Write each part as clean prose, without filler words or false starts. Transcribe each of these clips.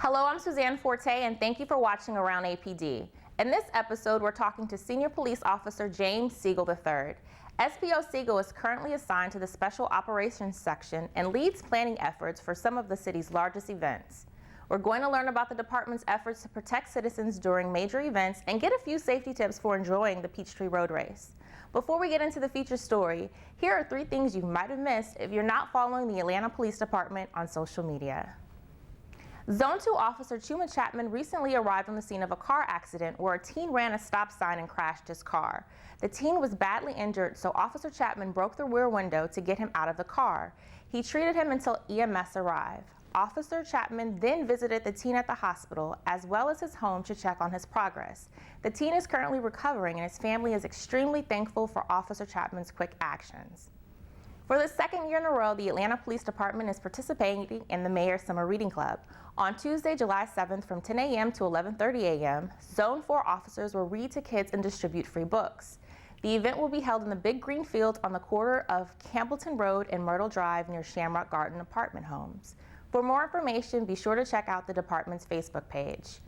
Hello, I'm Susanne Forte, and thank you for watching AroundAPD. In this episode, we're talking to Senior Police Officer James Seagle III. SPO Seagle is currently assigned to the Special Operations Section and leads planning efforts for some of the city's largest events. We're going to learn about the department's efforts to protect citizens during major events and get a few safety tips for enjoying the Peachtree Road Race. Before we get into the feature story, here are 3 things you might have missed if you're not following the Atlanta Police Department on social media. Zone 2 Officer Chuma Chapman recently arrived on the scene of a car accident where a teen ran a stop sign and crashed his car. The teen was badly injured, so Officer Chapman broke the rear window to get him out of the car. He treated him until EMS arrived. Officer Chapman then visited the teen at the hospital as well as his home to check on his progress. The teen is currently recovering and his family is extremely thankful for Officer Chapman's quick actions. For the 2nd year in a row, the Atlanta Police Department is participating in the Mayor's Summer Reading Club. On Tuesday, July 7th from 10 a.m. to 11:30 a.m., Zone 4 officers will read to kids and distribute free books. The event will be held in the Big Green Field on the corner of Campbellton Road and Myrtle Drive near Shamrock Garden apartment homes. For more information, be sure to check out the department's Facebook page.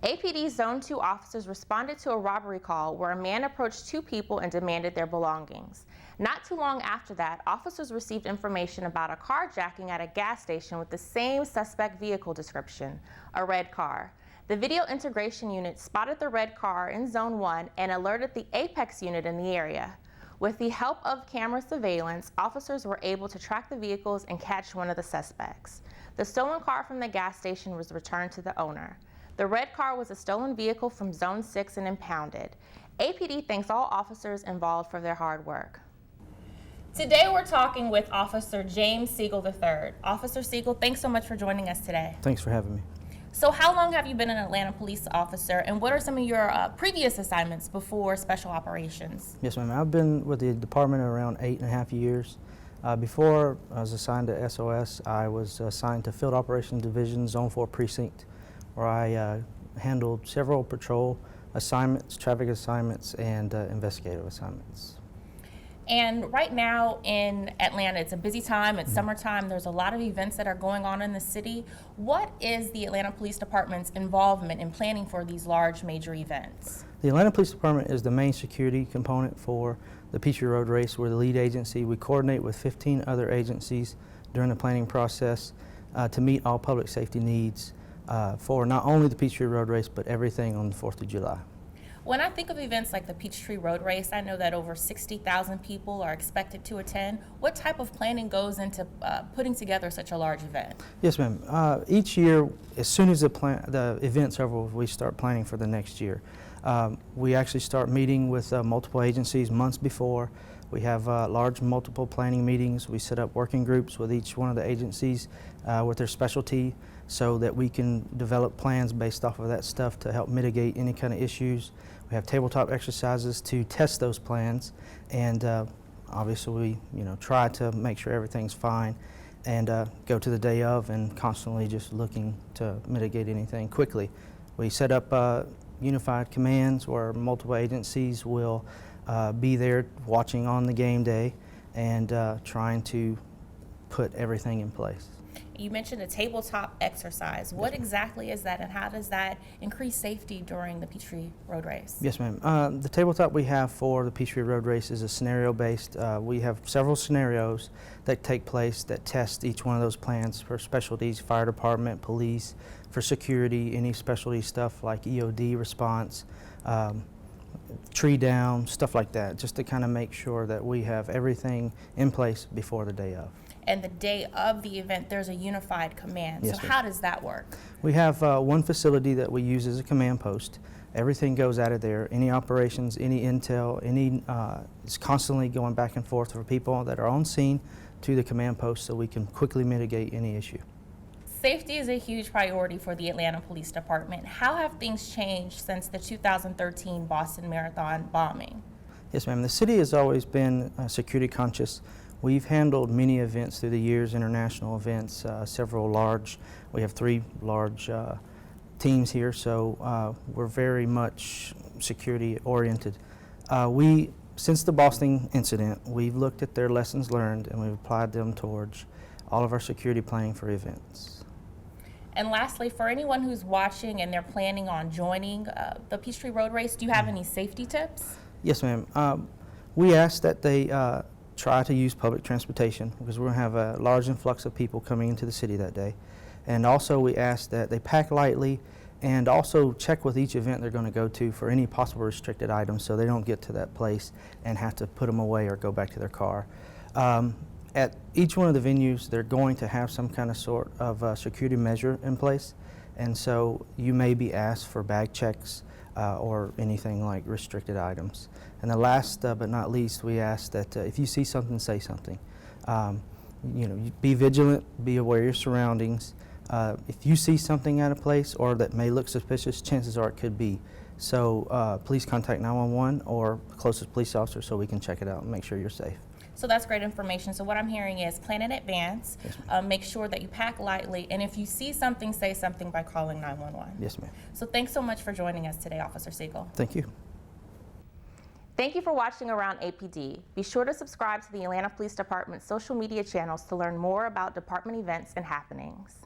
APD Zone 2 officers responded to a robbery call where a man approached 2 people and demanded their belongings. Not too long after that, officers received information about a carjacking at a gas station with the same suspect vehicle description, a red car. The video integration unit spotted the red car in Zone 1 and alerted the Apex unit in the area. With the help of camera surveillance, officers were able to track the vehicles and catch one of the suspects. The stolen car from the gas station was returned to the owner. The red car was a stolen vehicle from Zone 6 and impounded. APD thanks all officers involved for their hard work. Today we're talking with Officer James Seagle III. Officer Seagle, thanks so much for joining us today. Thanks for having me. So how long have you been an Atlanta police officer, and what are some of your previous assignments before Special Operations? Yes, ma'am. I've been with the department around 8.5 years. Before I was assigned to SOS, I was assigned to Field Operations Division, Zone 4 Precinct, where I handled several patrol assignments, traffic assignments, and investigative assignments. And right now in Atlanta, it's a busy time, it's summertime, there's a lot of events that are going on in the city. What is the Atlanta Police Department's involvement in planning for these large major events? The Atlanta Police Department is the main security component for the Peachtree Road Race. We're the lead agency. We coordinate with 15 other agencies during the planning process to meet all public safety needs for not only the Peachtree Road Race, but everything on the 4th of July. When I think of events like the Peachtree Road Race, I know that over 60,000 people are expected to attend. What type of planning goes into putting together such a large event? Yes, ma'am. Each year, as soon as the event's over, we start planning for the next year. We actually start meeting with multiple agencies months before. We have large multiple planning meetings. We set up working groups with each one of the agencies with their specialty so that we can develop plans based off of that stuff to help mitigate any kind of issues. We have tabletop exercises to test those plans, and obviously we try to make sure everything's fine and go to the day of and constantly just looking to mitigate anything quickly. We set up unified commands where multiple agencies will be there watching on the game day and trying to put everything in place. You mentioned a tabletop exercise. What exactly is that, and how does that increase safety during the Peachtree Road Race? Yes, ma'am. The tabletop we have for the Peachtree Road Race is a scenario-based. We have several scenarios that take place that test each one of those plans for specialties, fire department, police, for security, any specialty stuff like EOD response, tree down, stuff like that, just to kind of make sure that we have everything in place before the day of. And the day of the event, there's a unified command. Yes, so ma'am. how does that work? We have one facility that we use as a command post. Everything goes out of there. Any operations, any intel, it's constantly going back and forth for people that are on scene to the command post so we can quickly mitigate any issue. Safety is a huge priority for the Atlanta Police Department. How have things changed since the 2013 Boston Marathon bombing? Yes, ma'am. The city has always been security conscious. We've handled many events through the years, international events, we have 3 large teams here, so we're very much security oriented. Since the Boston incident, we've looked at their lessons learned and we've applied them towards all of our security planning for events. And lastly, for anyone who's watching and they're planning on joining the Peachtree Road Race, do you have any safety tips? Yes, ma'am. We ask that they try to use public transportation because we're going to have a large influx of people coming into the city that day. And also we ask that they pack lightly and also check with each event they're going to go to for any possible restricted items so they don't get to that place and have to put them away or go back to their car. At each one of the venues, they're going to have some kind of sort of security measure in place, and so you may be asked for bag checks or anything like restricted items. And the last but not least, we ask that if you see something, say something. Be vigilant, be aware of your surroundings. If you see something out of place or that may look suspicious, chances are it could be. So please contact 911 or the closest police officer so we can check it out and make sure you're safe. So that's great information. So what I'm hearing is plan in advance, Yes, make sure that you pack lightly, and if you see something, say something by calling 911. Yes, ma'am. So thanks so much for joining us today, Officer Seagle. Thank you. Thank you for watching Around APD. Be sure to subscribe to the Atlanta Police Department's social media channels to learn more about department events and happenings.